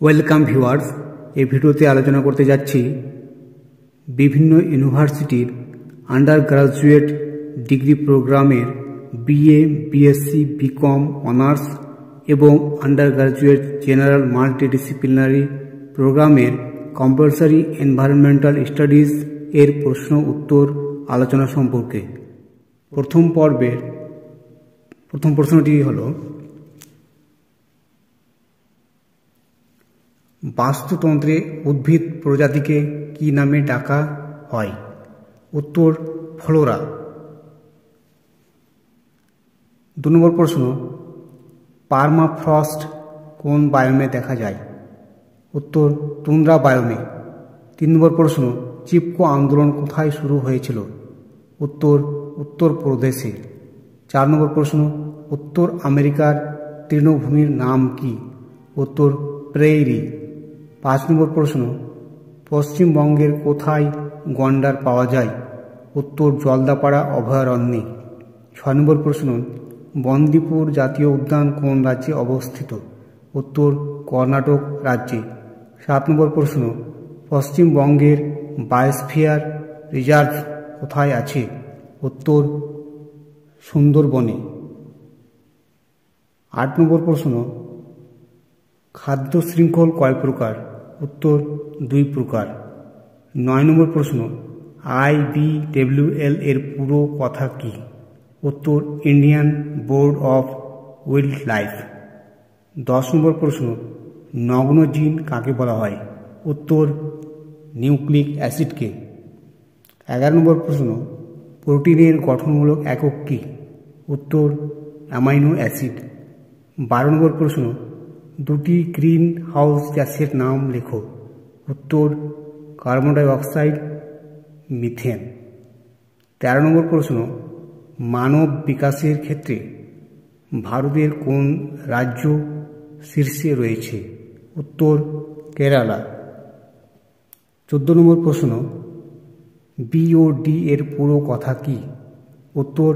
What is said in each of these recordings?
Welcome viewers, এই ভিডিওতে আলোচনা করতে যাচ্ছি বিভিন্ন ইউনিভার্সিটির আন্ডার গ্রাজুয়েট ডিগ্রি প্রোগ্রামের বিএ, বিএসসি, বিকম, অনার্স এবং আন্ডার গ্রাজুয়েট জেনারেল মাল্টিডিসিপ্লিনারি প্রোগ্রামের কম্পালসারি এনভায়রনমেন্টাল স্টাডিজ এর প্রশ্ন উত্তর আলোচনা সম্পর্কে। প্রথম প্রশ্নটি হল, বাস্তুতন্ত্রে উদ্ভিদ প্রজাতিকে কি নামে ডাকা হয়? উত্তর ফ্লোরা। 2 নম্বর প্রশ্ন, পার্মাফ্রস্ট কোন বায়োমে দেখা যায়? উত্তর তুন্দ্রা বায়োমে। 3 নম্বর প্রশ্ন, চিপকো আন্দোলন কোথায় শুরু হয়েছিল? উত্তর উত্তরপ্রদেশে। 4 নম্বর প্রশ্ন, উত্তর আমেরিকার তৃণভূমির নাম কি? উত্তর প্রেইরি। 5 নম্বর প্রশ্ন, পশ্চিমবঙ্গের কোথায় গন্ডার পাওয়া যায়? উত্তর জলদাপাড়া অভয়ারণ্যে। 6 নম্বর প্রশ্ন, বন্দিপুর জাতীয় উদ্যান কোন রাজ্যে অবস্থিত? উত্তর কর্ণাটক রাজ্যে। 7 নম্বর প্রশ্ন, পশ্চিমবঙ্গের বায়োস্ফিয়ার রিজার্ভ কোথায় আছে? উত্তর সুন্দরবনে। 8 নম্বর প্রশ্ন, খাদ্য শৃঙ্খল কয় প্রকার? উত্তর 2 প্রকার। 9 নম্বর প্রশ্ন, IBWL এর পুরো কথা কি? উত্তর Indian board of wild life. 10 নম্বর প্রশ্ন, নগ্ন জিন কাকে বলা হয়? উত্তর নিউক্লিক অ্যাসিডকে। 11 নম্বর প্রশ্ন, প্রোটিনের গঠনমূলক একক কি? উত্তর অ্যামাইনো অ্যাসিড। 12 নম্বর প্রশ্ন, দুটি গ্রিন হাউস গ্যাসের নাম লেখো। উত্তর কার্বন ডাই অক্সাইড, মিথেন। 13 নম্বর প্রশ্ন, মানব বিকাশের ক্ষেত্রে ভারতের কোন রাজ্য শীর্ষে রয়েছে? উত্তর কেরালা। 14 নম্বর প্রশ্ন, BOD এর পুরো কথা কি? উত্তর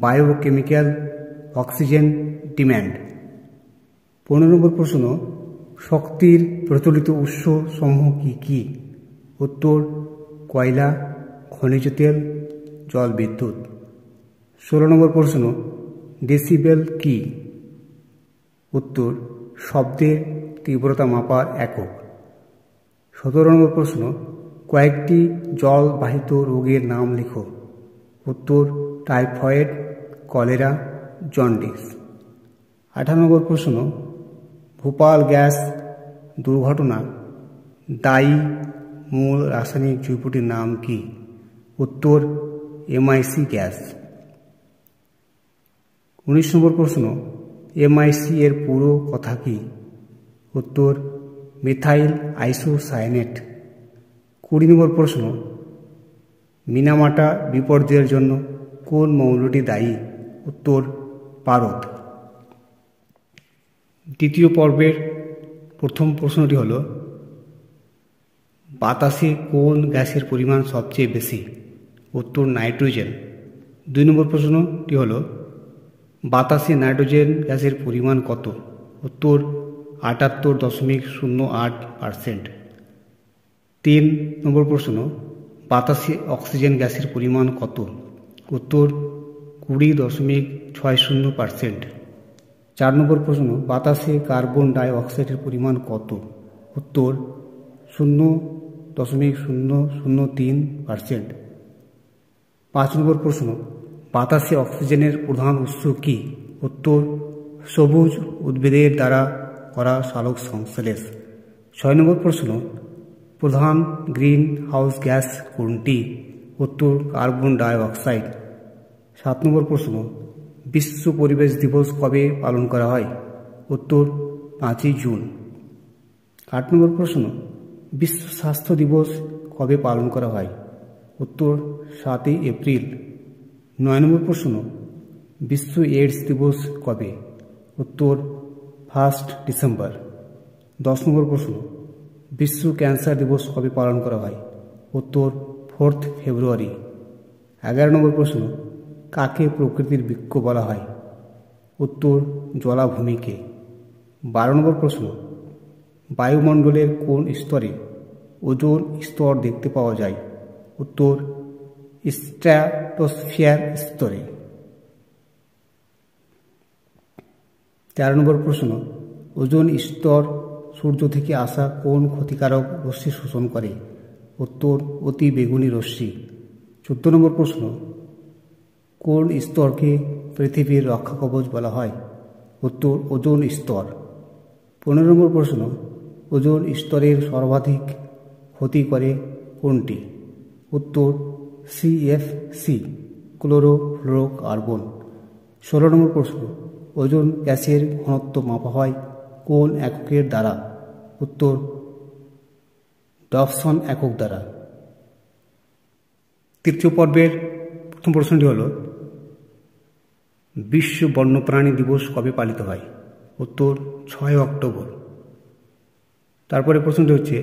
বায়োকেমিক্যাল অক্সিজেন ডিম্যান্ড। 15 নম্বর প্রশ্ন, শক্তির প্রচলিত উৎস সমূহ কি কি? উত্তর কয়লা, খনিজ তেল, জলবিদ্যুৎ। 16 নম্বর প্রশ্ন, ডেসিবেল কি? উত্তর শব্দের তীব্রতা মাপার একক। 17 নম্বর প্রশ্ন, কয়েকটি জলবাহিত রোগের নাম লেখো। উত্তর টাইফয়েড, কলেরা, জন্ডিস। 18 নম্বর প্রশ্ন, ভোপাল গ্যাস দুর্ঘটনা দায়ী মূল রাসায়নিক যৌগটির নাম কি? উত্তর MIC গ্যাস। 19 নম্বর প্রশ্ন, MIC এর পুরো কথা কি? উত্তর মিথাইল আইসোসায়ানেট। 20 নম্বর প্রশ্ন, মিনামাটা বিপর্যয়ের জন্য কোন মৌলটি দায়ী? উত্তর পারদ। দ্বিতীয় পর্বের প্রথম প্রশ্নটি হল, বাতাসে কোন গ্যাসের পরিমাণ সবচেয়ে বেশি? উত্তর নাইট্রোজেন। 2 নম্বর প্রশ্নটি হল, বাতাসে নাইট্রোজেন গ্যাসের পরিমাণ কত? উত্তর 78.08%। 3 নম্বর প্রশ্ন, বাতাসে অক্সিজেন গ্যাসের পরিমাণ কত? উত্তর 20.60%। 4 নম্বর প্রশ্ন, বাতাসে কার্বন ডাই অক্সাইডের পরিমাণ কত? উত্তর 0.003%। 5 নম্বর প্রশ্ন, বাতাসে অক্সিজেনের প্রধান উৎস কি? উত্তর সবুজ উদ্ভিদের দ্বারা করা সালোক সংশ্লেষ। 6 নম্বর প্রশ্ন, প্রধান গ্রিন হাউস গ্যাস কোনটি? উত্তর কার্বন ডাই অক্সাইড। 7 নম্বর প্রশ্ন, বিশ্ব পরিবেশ দিবস কবে পালন করা হয়? উত্তর 5ই জুন। 8 নম্বর প্রশ্ন, বিশ্ব স্বাস্থ্য দিবস কবে পালন করা হয়? উত্তর 7ই এপ্রিল। 9 নম্বর প্রশ্ন, বিশ্ব এইডস দিবস কবে? উত্তর 1 ডিসেম্বর। 10 নম্বর প্রশ্ন, বিশ্ব ক্যান্সার দিবস কবে পালন করা হয়? উত্তর 4 ফেব্রুয়ারি। 11 নম্বর প্রশ্ন, কাকে প্রকৃতির বৃক্ষ বলা হয়? উত্তর জলাভূমিকে। 12 নম্বর প্রশ্ন, বায়ুমণ্ডলের কোন স্তরে ওজোন স্তর দেখতে পাওয়া যায়? উত্তর স্ট্র্যাটোস্ফিয়ার স্তরে। 13 নম্বর প্রশ্ন, ওজোন স্তর সূর্য থেকে আসা কোন ক্ষতিকারক রশ্মি শোষণ করে? উত্তর অতি বেগুনি রশ্মি। 14 নম্বর প্রশ্ন, কোন স্তরকে পৃথিবীর রক্ষা কবচ বলা হয়? উত্তর ওজোন স্তর। 15 নম্বর প্রশ্ন, ওজোন স্তরের সর্বাধিক ক্ষতি করে কোনটি? উত্তর সিএফসি, ক্লোরোফ্লোরোকার্বন। 16 নম্বর প্রশ্ন, ওজোন গ্যাসের ঘনত্ব মাপা হয় কোন এককের দ্বারা? উত্তর ডবসন একক দ্বারা। তৃতীয় পর্বের প্রথম প্রশ্নটি হল, বিশ্ব বন্যপ্রাণী দিবস কবে পালিত হয়? উত্তর 6 অক্টোবর। তারপরে প্রশ্নটি হচ্ছে,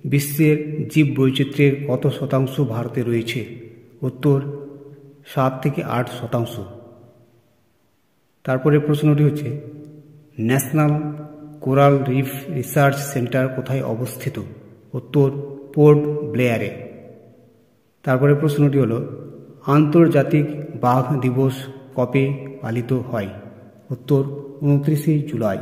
বিশ্বের জীব বৈচিত্র্যের কত শতাংশ ভারতে রয়েছে? উত্তর 7 থেকে 8%। তারপরে প্রশ্নটি হচ্ছে, national coral reef research centre কোথায় অবস্থিত? উত্তর পোর্ট ব্লেয়ারে। তারপরে প্রশ্নটি হল, আন্তর্জাতিক বাঘ দিবস কবে পালিত হয়? উত্তর 29 জুলাই।